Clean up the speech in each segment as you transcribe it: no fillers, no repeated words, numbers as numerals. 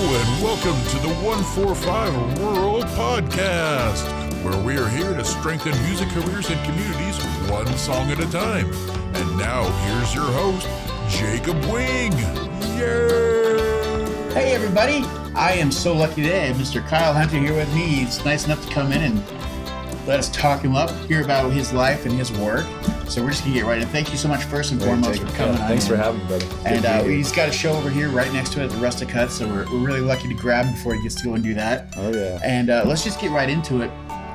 and welcome to the 145 Rural Podcast, where we are here to strengthen music careers and communities one song at a time. And now, here's your host, Jacob Wing. Yay! Hey, everybody. I am so lucky today. Mr. Kyle Hunter here with me. He's nice enough to come in and let us talk him up, hear about his life and his work. So we're just going to get right in. Thank you so much, first and foremost, for coming on. Thanks for having me, brother. And he's got a show over here right next to it at the Rustic Hut, so we're really lucky to grab him before he gets to go and do that. Oh, yeah. And let's just get right into it.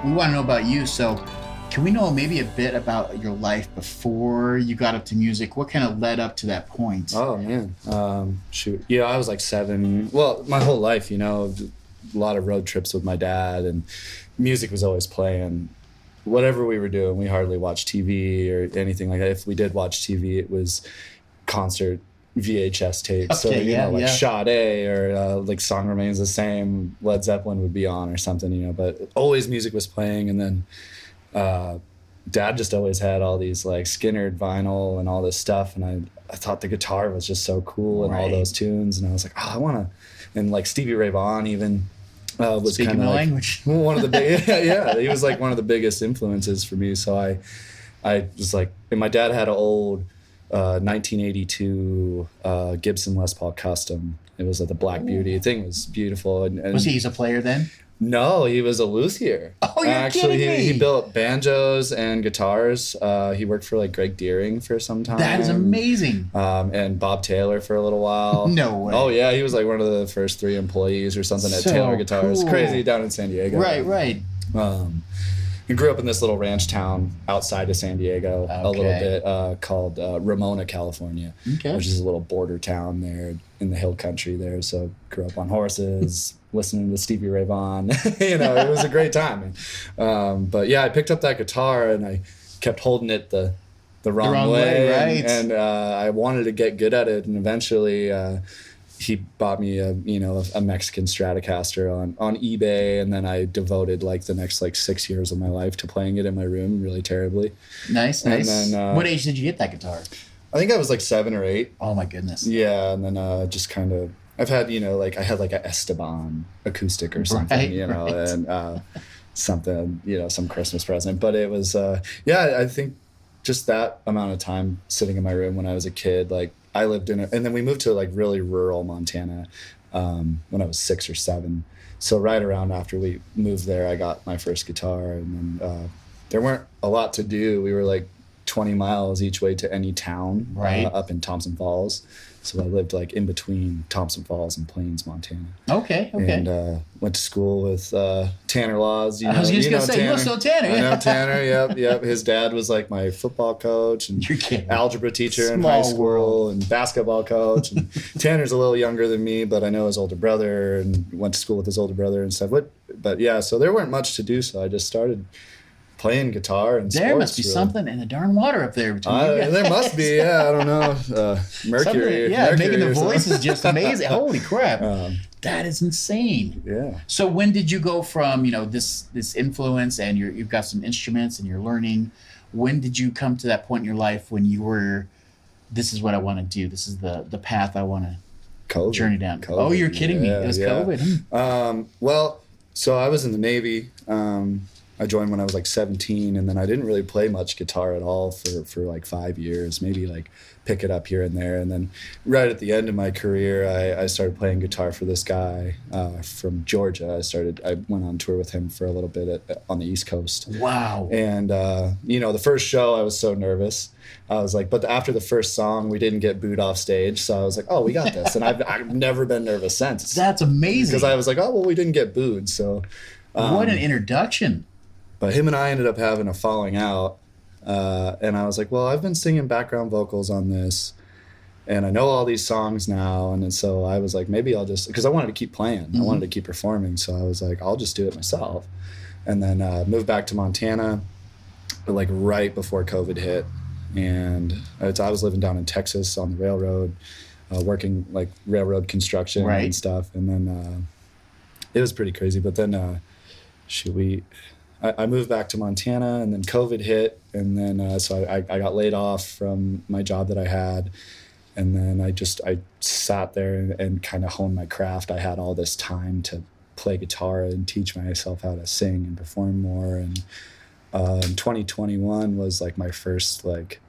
We want to know about you, so can we know maybe a bit about your life before you got up to music? What kind of led up to that point? Oh, man. Shoot. Yeah, I was like 7. Well, my whole life, you know, a lot of road trips with my dad, and music was always playing. Whatever we were doing, we hardly watched TV or anything like that. If we did watch TV, it was concert VHS tapes. Okay, so, like Sade or like Song Remains the Same, Led Zeppelin would be on or something, you know. But always music was playing. And then Dad just always had all these like Skinner vinyl and all this stuff. And I thought the guitar was just so cool and all those tunes. And I was like, oh, I want to. And like Stevie Ray Vaughan even. Was kind of like language. One of the big, he was like one of the biggest influences for me. So I was like, and my dad had an old 1982 Gibson Les Paul Custom. It was like the Black Beauty. The thing was beautiful. And was he's a player then? No, he was a luthier. Oh, you're kidding me. He built banjos and guitars. He worked for like Greg Deering for some time. That is amazing. And Bob Taylor for a little while. No way. Oh yeah, he was like one of the first 3 employees or something at Taylor Guitars. Cool. Crazy down in San Diego. Right. He grew up in this little ranch town outside of San Diego, a little bit called Ramona, California, which is a little border town there in the hill country there. So grew up on horses, listening to Stevie Ray Vaughan. You know, it was a great time. But yeah, I picked up that guitar and I kept holding it the wrong way. Right. And I wanted to get good at it. And eventually he bought me a Mexican Stratocaster on eBay, and then I devoted like the next 6 years of my life to playing it in my room really terribly. Nice. And then, what age did you get that guitar? I think I was like 7 or 8. Oh my goodness. Yeah, and then just kind of I've had I had like a Esteban acoustic or something, and something, some Christmas present. But it was I think just that amount of time sitting in my room when I was a kid, like I lived in and then we moved to like really rural Montana when I was 6 or 7. So right around after we moved there, I got my first guitar, and then there weren't a lot to do. We were like 20 miles each way to any town up in Thompson Falls. So I lived like in between Thompson Falls and Plains, Montana. Okay. And went to school with Tanner Laws. I was just going to say, you must know Tanner. I know Tanner, yep. His dad was like my football coach and algebra teacher in high school and basketball coach. And Tanner's a little younger than me, but I know his older brother and went to school with his older brother and stuff. But yeah, so there weren't much to do, so I just started playing guitar and there must be something in the darn water up there between you guys. There must be, I don't know. Mercury. Making the voice is just amazing. Holy crap. That is insane. Yeah. So when did you go from, this influence and you've got some instruments and you're learning, when did you come to that point in your life when you were, this is what I want to do, this is the path I want to journey down? COVID. Oh, you're kidding me. It was COVID. Well, so I was in the Navy. I joined when I was like 17, and then I didn't really play much guitar at all for like 5 years, maybe like pick it up here and there. And then right at the end of my career, I started playing guitar for this guy from Georgia. I went on tour with him for a little bit on the East Coast. Wow. And, the first show I was so nervous. I was like, but after the first song, we didn't get booed off stage. So I was like, oh, we got this. And I've never been nervous since. That's amazing. Because I was like, oh, well, we didn't get booed. So what an introduction. But him and I ended up having a falling out. And I was like, well, I've been singing background vocals on this, and I know all these songs now. And so I was like, maybe I'll just, because I wanted to keep playing. I wanted to keep performing. So I was like, I'll just do it myself. And then moved back to Montana, like right before COVID hit. And I was living down in Texas on the railroad, working like railroad construction and stuff. And then it was pretty crazy. But then I moved back to Montana, and then COVID hit, and then so I got laid off from my job that I had, And then I sat there and kind of honed my craft. I had all this time to play guitar and teach myself how to sing and perform more. And 2021 was like my first like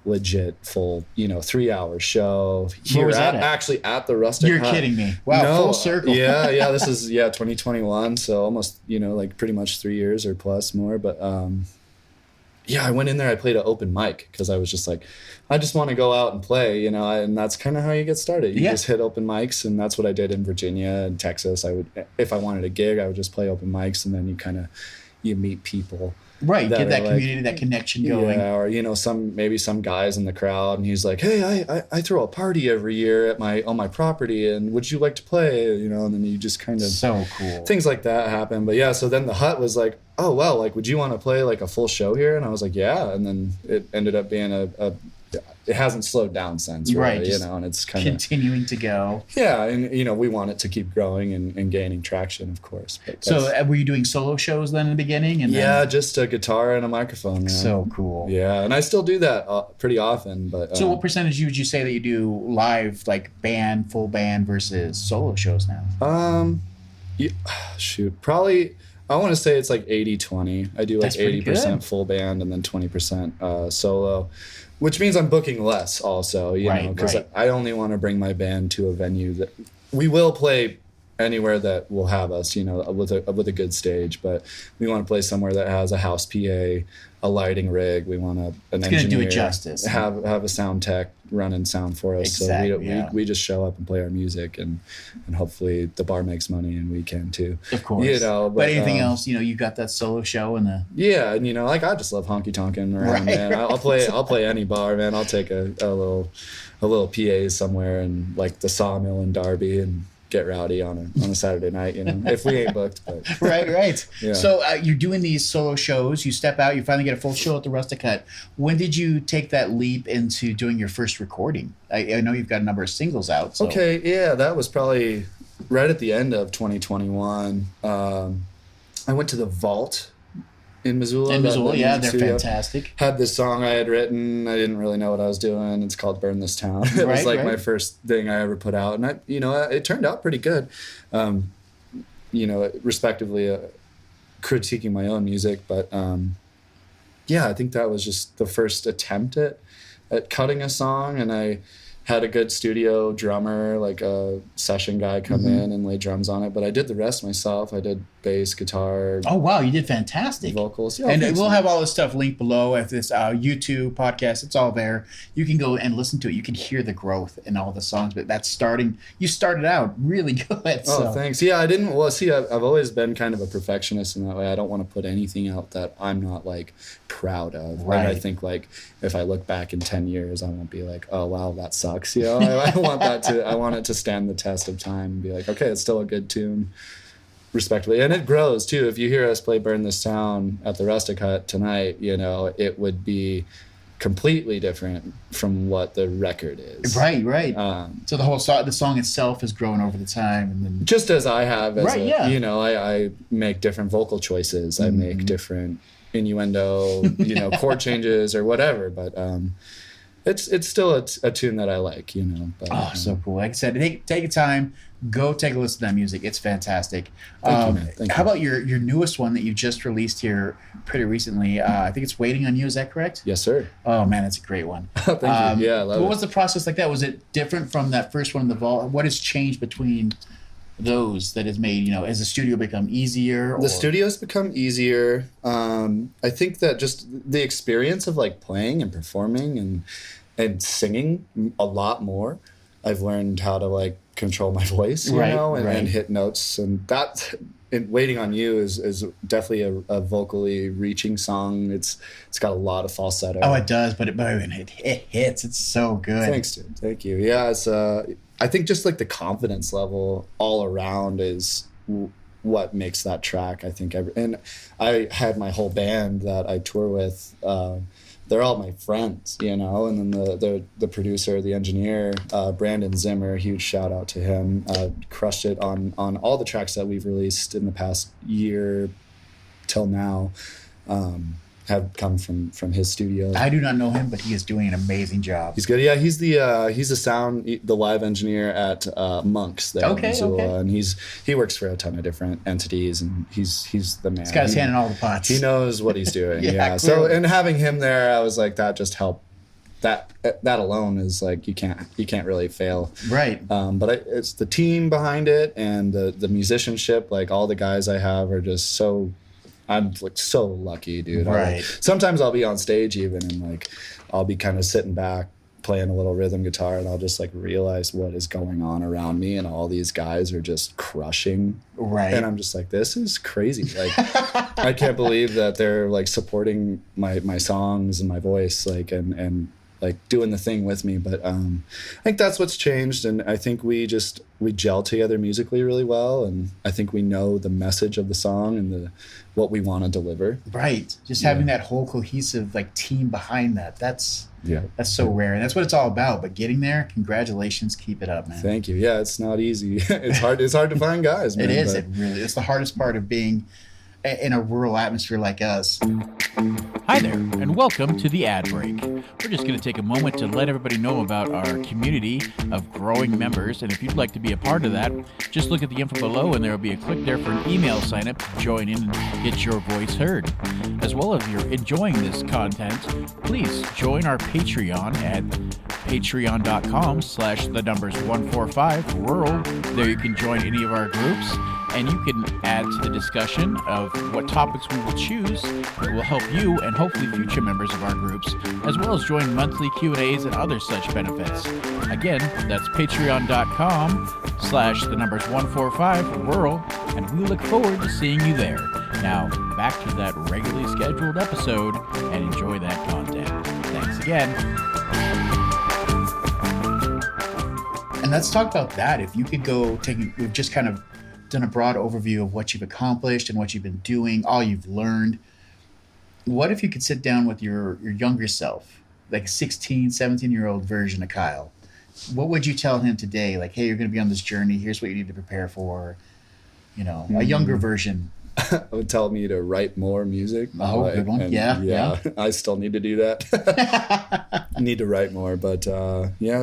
legit full 3-hour show here actually at the Rustic You're Hut. Kidding me. Wow. No, Full circle. yeah this is 2021, so almost like pretty much 3 years or plus more. But I went in there, I played an open mic because I was just like, I just want to go out and play, and that's kind of how you get started. You just hit open mics, and that's what I did in Virginia and Texas. I would, if I wanted a gig, I would just play open mics, and then you meet people. Right, get that community, that connection going. Yeah, or some guys in the crowd, and he's like, "Hey, I throw a party every year on my property, and would you like to play?" And then you just kind of so cool things like that happen. But yeah, so then the Hut was like, "Oh well, like would you want to play like a full show here?" And I was like, "Yeah," and then it ended up being it hasn't slowed down since, really, right? And it's kind of continuing to go. Yeah, and we want it to keep growing and gaining traction, of course. But so were you doing solo shows then in the beginning? And just a guitar and a microphone. Man. So cool. Yeah, and I still do that pretty often. But so what percentage would you say that you do live, like band, full band versus solo shows now? Probably. I want to say it's like 80-20. I do like 80% full band and then 20% solo, which means I'm booking less also, because I only want to bring my band to a venue that we will play anywhere that will have us, with a good stage, but we want to play somewhere that has a house PA, a lighting rig. We want an engineer, do it justice. Have a sound tech running sound for us. Exactly, so we just show up and play our music, and hopefully the bar makes money and we can too. Of course. But anything else, you got that solo show and the and I just love honky tonking around, man. I'll play any bar, man. I'll take a little PA somewhere and like the Sawmill in Darby and get rowdy on a Saturday night, if we ain't booked. But. Right. Yeah. So you're doing these solo shows. You step out. You finally get a full show at the Rustic Hut. When did you take that leap into doing your first recording? I know you've got a number of singles out. So. Okay, yeah, that was probably right at the end of 2021. I went to the Vault in Missoula. They're fantastic. Had this song I had written. I didn't really know what I was doing. It's called "Burn This Town." It was like my first thing I ever put out, and it turned out pretty good. Respectively, critiquing my own music, but I think that was just the first attempt at cutting a song, and I had a good studio drummer, like a session guy, come in and lay drums on it. But I did the rest myself. I did bass, guitar. Oh, wow. You did fantastic. Vocals. Yeah, and we'll have all this stuff linked below. If this YouTube podcast, it's all there. You can go and listen to it. You can hear the growth in all the songs. But you started out really good. Oh, thanks. Yeah, I've always been kind of a perfectionist in that way. I don't want to put anything out that I'm not like proud of. Right. And I think like if I look back in 10 years, I won't be like, oh, wow, that sucks. I want it to stand the test of time and be like, okay, it's still a good tune, respectively. And it grows too. If you hear us play "Burn This Town" at the Rustic Hut tonight, it would be completely different from what the record is. Right. So the song itself has grown over the time, and then just as I have, I make different vocal choices. I make different innuendo, chord changes or whatever, but it's still a tune that I like, But, so cool. Like I said, take your time, go take a listen to that music. It's fantastic. Thank you, man. Thank how you. about your newest one that you just released here pretty recently? I think it's "Waiting on You." Is that correct? Yes, sir. Oh man, it's a great one. Thank you. Yeah, I love what was the process like that? Was it different from that first one in the Vault? What has changed between those that has made, has the studio become easier? The studio's become easier. I think that just the experience of like playing and performing and singing a lot more. I've learned how to like control my voice, and hit notes, and that. And "Waiting on You" is definitely a vocally reaching song. It's got a lot of falsetto. Oh, it does, but it hits. It's so good. Thanks, dude. Thank you. Yeah, it's I think just like the confidence level all around is what makes that track. I think, and I had my whole band that I tour with. They're all my friends, and then the producer, the engineer, Brandon Zimmer, huge shout out to him, crushed it on all the tracks that we've released in the past year till now. have come from his studio. I do not know him, but he is doing an amazing job. He's good. Yeah, he's the live engineer at Monks there in Missoula, and he works for a ton of different entities, and he's the man. He's got his hand in all the pots. He knows what he's doing. yeah. Clearly. So, and having him there, I was like, that just helped. That alone is like you can't really fail. Right. But it's the team behind it and the musicianship. Like all the guys I have are just so. I'm like so lucky, dude. Right. Sometimes I'll be on stage even and like I'll be kind of sitting back playing a little rhythm guitar and I'll just like realize what is going on around me and all these guys are just crushing. Right. And I'm just like, this is crazy. Like I can't believe that they're like supporting my songs and my voice like and like doing the thing with me. But I think that's what's changed, and I think we gel together musically really well, and I think we know the message of the song and what we want to deliver. Right. Just having that whole cohesive like team behind that. That's so rare, and that's what it's all about. But getting there, congratulations, keep it up, man. Thank you. Yeah, it's not easy. It's hard to find guys, man. It is. It really. It's the hardest part of being in a rural atmosphere like us. Hi there, and welcome to the ad break. We're just going to take a moment to let everybody know about our community of growing members, and if you'd like to be a part of that, just look at the info below, and there will be a click there for an email sign-up to join in and get your voice heard. As well, if you're enjoying this content, please join our Patreon at patreon.com/145rural. There you can join any of our groups, and you can add to the discussion of what topics we will choose that will help you and hopefully future members of our groups, as well as join monthly Q&As and other such benefits. Again, that's patreon.com/145rural, and we look forward to seeing you there. Now, back to that regularly scheduled episode, and enjoy that content. Thanks again. And let's talk about that. If you could we've just kind of done a broad overview of what you've accomplished and what you've been doing, all you've learned. What if you could sit down with your younger self, like a 16, 17-year-old version of Kyle? What would you tell him today? Like, hey, you're going to be on this journey. Here's what you need to prepare for. A younger version. I would tell me to write more music. Oh, good one. Yeah. I still need to do that. I need to write more, but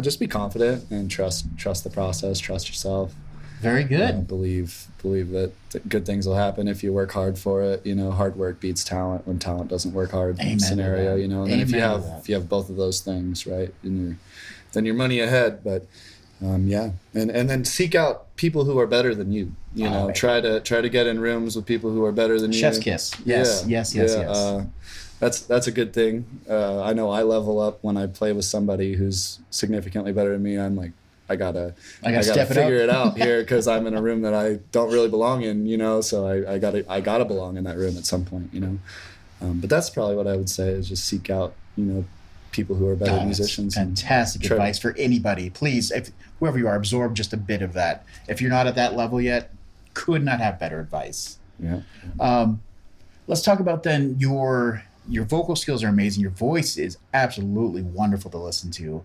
just be confident and trust the process. Trust yourself. Very good. Believe that good things will happen if you work hard for it. Hard work beats talent when talent doesn't work hard. Amen scenario. And then if you have both of those things, right, then you're money ahead. But and then seek out people who are better than you. Try to get in rooms with people who are better than you. Chef's kiss. Yes. That's a good thing. I know I level up when I play with somebody who's significantly better than me. I'm like, I gotta figure it out here because I'm in a room that I don't really belong in, so I gotta belong in that room at some point, but that's probably what I would say is just seek out, people who are better musicians. Fantastic advice for anybody. Please, if whoever you are, absorb just a bit of that. If you're not at that level yet, could not have better advice. Yeah. Let's talk about then your vocal skills are amazing. Your voice is absolutely wonderful to listen to.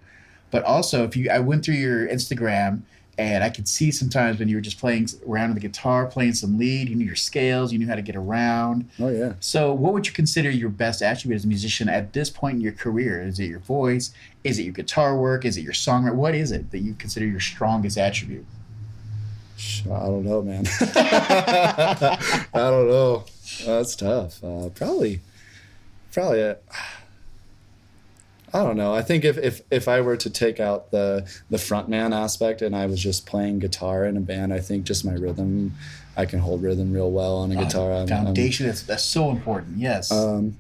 But also, I went through your Instagram, and I could see sometimes when you were just playing around with the guitar, playing some lead, you knew your scales, you knew how to get around. Oh, yeah. So what would you consider your best attribute as a musician at this point in your career? Is it your voice? Is it your guitar work? Is it your songwriting? What is it that you consider your strongest attribute? I don't know, man. I don't know. That's tough. Probably I don't know. I think if I were to take out the frontman aspect and I was just playing guitar in a band, I think just my rhythm, I can hold rhythm real well on a guitar. Foundation, that's so important. Yes.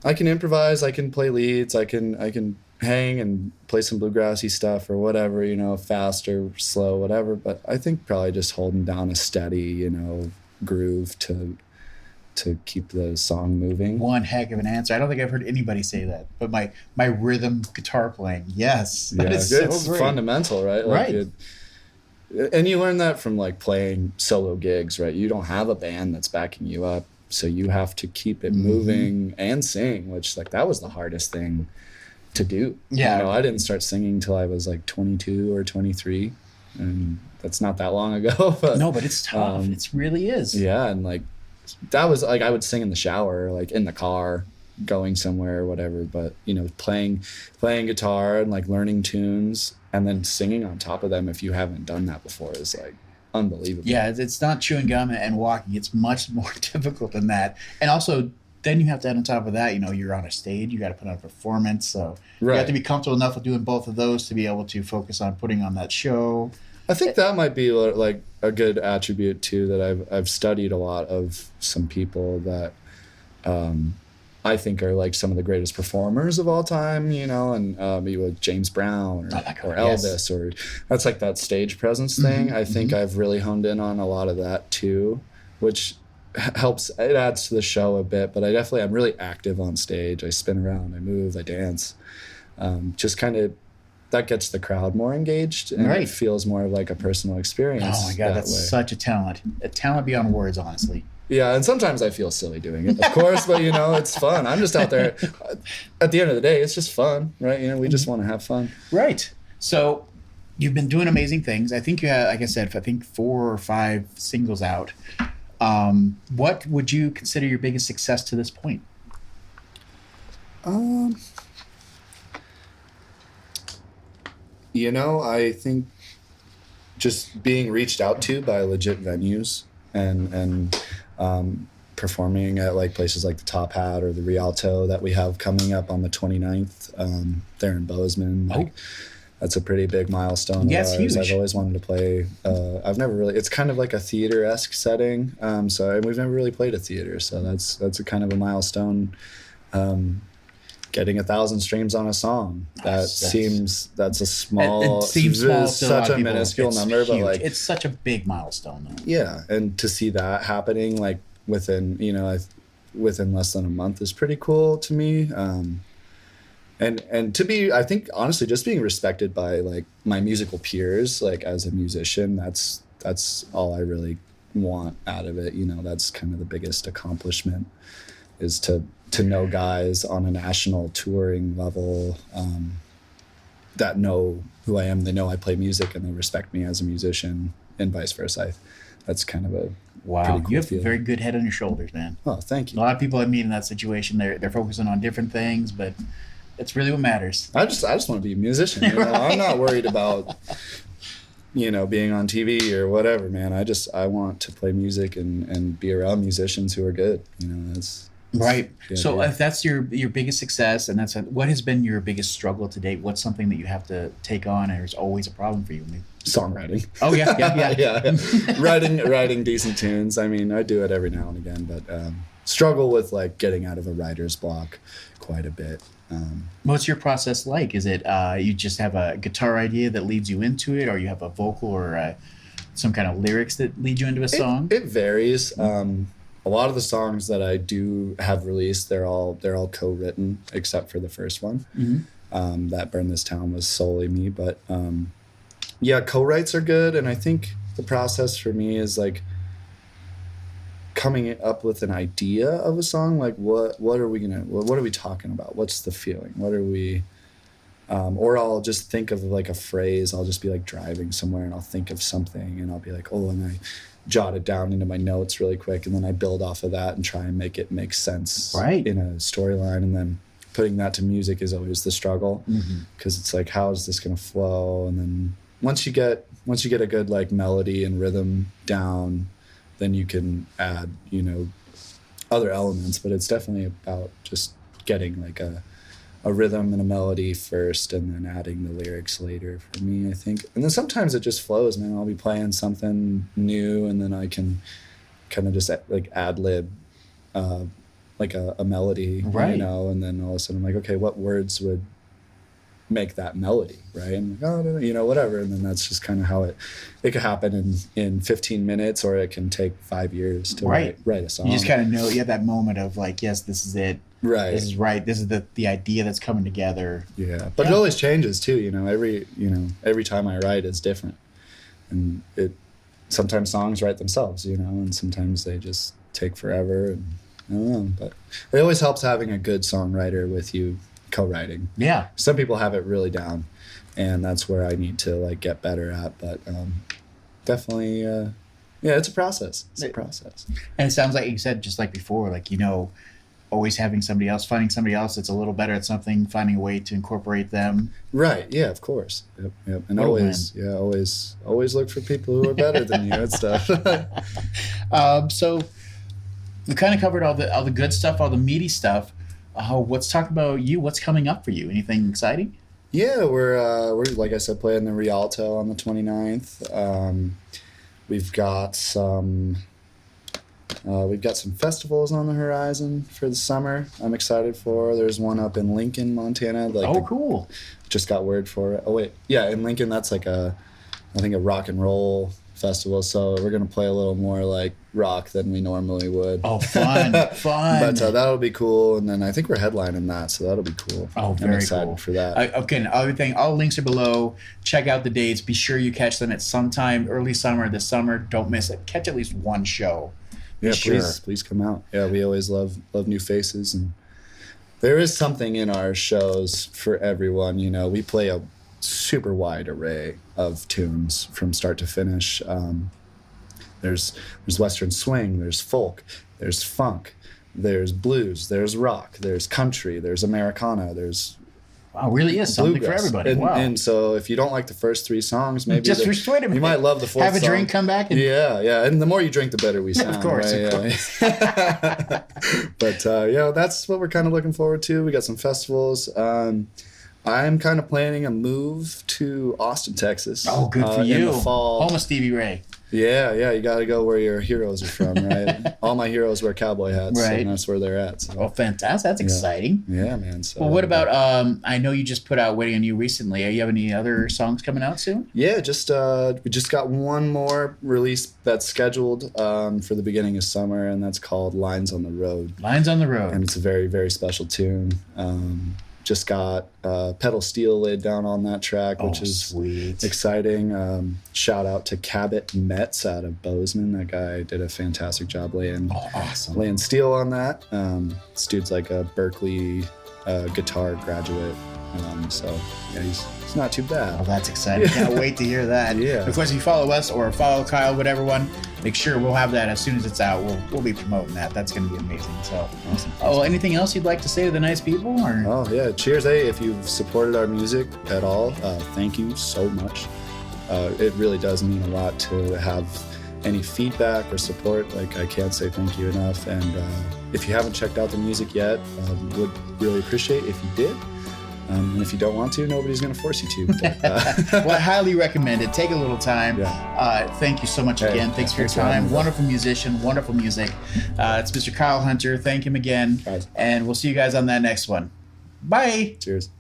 I can improvise. I can play leads. I can hang and play some bluegrassy stuff or whatever, fast or slow, whatever. But I think probably just holding down a steady, groove to keep the song moving. One heck of an answer. I don't think I've heard anybody say that. But my rhythm guitar playing, yes, that is so it's great. Fundamental, right? Right. And you learn that from like playing solo gigs, right? You don't have a band that's backing you up, so you have to keep it moving and sing, which that was the hardest thing to do. Yeah. I didn't start singing till I was like 22 or 23, and that's not that long ago. But, no, but it's tough. It really is. Yeah, and that was I would sing in the shower, in the car, going somewhere or whatever. But playing guitar and like learning tunes and then singing on top of them, if you haven't done that before, is like unbelievable. Yeah, it's not chewing gum and walking. It's much more difficult than that. And also, then you have to add on top of that, you're on a stage, you got to put on a performance. So you have to be comfortable enough with doing both of those to be able to focus on putting on that show. I think that might be like a good attribute too, that I've studied a lot of some people that I think are like some of the greatest performers of all time, and maybe with James Brown or Elvis, or that's like that stage presence thing. I think I've really honed in on a lot of that too, which helps. It adds to the show a bit, but I'm really active on stage. I spin around, I move, I dance. Just kind of, that gets the crowd more engaged, and it feels more of like a personal experience. Oh my God, that's such a talent beyond words, honestly. Yeah, and sometimes I feel silly doing it, of course, but it's fun. I'm just out there. At the end of the day, it's just fun, right? We just want to have fun. Right. So you've been doing amazing things. I think you have, like I said, 4 or 5 singles out. What would you consider your biggest success to this point? I think just being reached out to by legit venues and performing at like places like the Top Hat or the Rialto that we have coming up on the 29th there in Bozeman. That's a pretty big milestone. Yeah, it's huge. I've always wanted to play. I've never really. It's kind of like a theater-esque setting. So we've never really played a theater. So that's a kind of a milestone. Getting 1,000 streams on a song. That's a small. It seems small to such a minuscule number, huge. But like it's such a big milestone, though. Yeah, and to see that happening like within less than a month is pretty cool to me. And to be, I think honestly, just being respected by like my musical peers, like as a musician, that's all I really want out of it. That's kind of the biggest accomplishment, is to know guys on a national touring level that know who I am. They know I play music and they respect me as a musician, and vice versa. That's kind of a wow. Cool You have feeling. a very good head on your shoulders, man. Oh, thank you. A lot of people I meet in that situation, they're focusing on different things, but it's really what matters. I just want to be a musician. I'm not worried about being on TV or whatever, man. I want to play music and be around musicians who are good. That's right. So if that's your biggest success, and what has been your biggest struggle to date? What's something that you have to take on, and is always a problem for you? Songwriting. Oh yeah. Yeah. Writing decent tunes. I mean, I do it every now and again, but struggle with like getting out of a writer's block quite a bit. What's your process like? Is it you just have a guitar idea that leads you into it, or you have a vocal or some kind of lyrics that lead you into a song? It varies. A lot of the songs that I do have released, they're all co-written except for the first one. That Burn This Town was solely me, but co-writes are good, and I think the process for me is like coming up with an idea of a song. Like what are we talking about? What's the feeling? What are we or I'll just think of like a phrase. I'll just be like driving somewhere and I'll think of something and I'll be like, and I jot it down into my notes really quick, and then I build off of that and try and make it make sense in a storyline. And then putting that to music is always the struggle, because it's like, how is this going to flow? And then once you get a good like melody and rhythm down, then you can add other elements. But it's definitely about just getting like a rhythm and a melody first, and then adding the lyrics later for me, I think. And then sometimes it just flows, man. I'll be playing something new, and then I can kind of just like ad-lib like a melody, and then all of a sudden I'm like, okay, what words would make that melody, right? And I'm like, whatever. And then that's just kind of how it could happen in 15 minutes, or it can take 5 years to write a song. You just kind of know, you have that moment of like, yes, this is it. Right. This is right. This is the idea that's coming together. Yeah. But it always changes too, every time I write is different. And sometimes songs write themselves, and sometimes they just take forever, and I don't know, but it always helps having a good songwriter with you co-writing. Yeah. Some people have it really down, and that's where I need to like get better at, but definitely it's a process. It's a process. And it sounds like you said, just like before, like always having somebody else, finding somebody else that's a little better at something, finding a way to incorporate them. Right. Yeah, of course. Yep. And always look for people who are better than you and stuff. So we kind of covered all the good stuff, all the meaty stuff. Let's talk about you. What's coming up for you? Anything exciting? Yeah, we're like I said, playing the Rialto on the 29th. We've got some festivals on the horizon for the summer. I'm excited for. There's one up in Lincoln, Montana. Cool. Just got word for it. Oh wait, yeah, in Lincoln, that's like I think a rock and roll festival. So we're gonna play a little more like rock than we normally would. Oh, fun. But that'll be cool. And then I think we're headlining that, so that'll be cool. Oh, I'm excited for that. Okay, everything. All the links are below. Check out the dates. Be sure you catch them at some time early summer this summer. Don't miss it. Catch at least one show. Yeah, please come out. Yeah, we always love new faces, and there is something in our shows for everyone. You know, we play a super wide array of tunes from start to finish. There's Western swing, there's folk, there's funk, there's blues, there's rock, there's country, there's Americana, there's really is something for everybody. And, wow. And so if you don't like the first three songs, maybe just wait a minute. You might love the fourth Have a song. drink, come back. And... Yeah. And the more you drink, the better we sound. Of course. But that's what we're kind of looking forward to. We got some festivals. I'm kind of planning a move to Austin, Texas. Oh, good for you. In the fall. Home of Stevie Ray. Yeah, you got to go where your heroes are from, right? All my heroes wear cowboy hats, right? And that's where they're at. So. Oh, fantastic! That's exciting. Yeah, man. So, well, what about? I know you just put out "Waiting on You" recently. You have any other songs coming out soon? Yeah, we just got one more release that's scheduled for the beginning of summer, and that's called "Lines on the Road." Lines on the Road, and it's a very, very special tune. Just got pedal steel laid down on that track, which is sweet. Exciting. Shout out to Cabot Metz out of Bozeman. That guy did a fantastic job laying steel on that. This dude's like a Berkeley guitar graduate. So yeah, he's not too bad. Oh, that's exciting. Can't wait to hear that. Yeah. Of course, if you follow us or follow Kyle, whatever one, make sure we'll have that as soon as it's out. We'll be promoting that. That's going to be amazing. So, awesome. Oh, anything else you'd like to say to the nice people? Or? Oh yeah, cheers! Hey, if you've supported our music at all, thank you so much. It really does mean a lot to have any feedback or support. Like, I can't say thank you enough. And if you haven't checked out the music yet, would really appreciate if you did. And if you don't want to, nobody's going to force you to. But, well, I highly recommend it. Take a little time. Yeah. Thank you so much again. Thanks for your time. Wonderful musician, wonderful music. It's Mr. Kyle Hunter. Thank him again. Guys. And we'll see you guys on that next one. Bye. Cheers.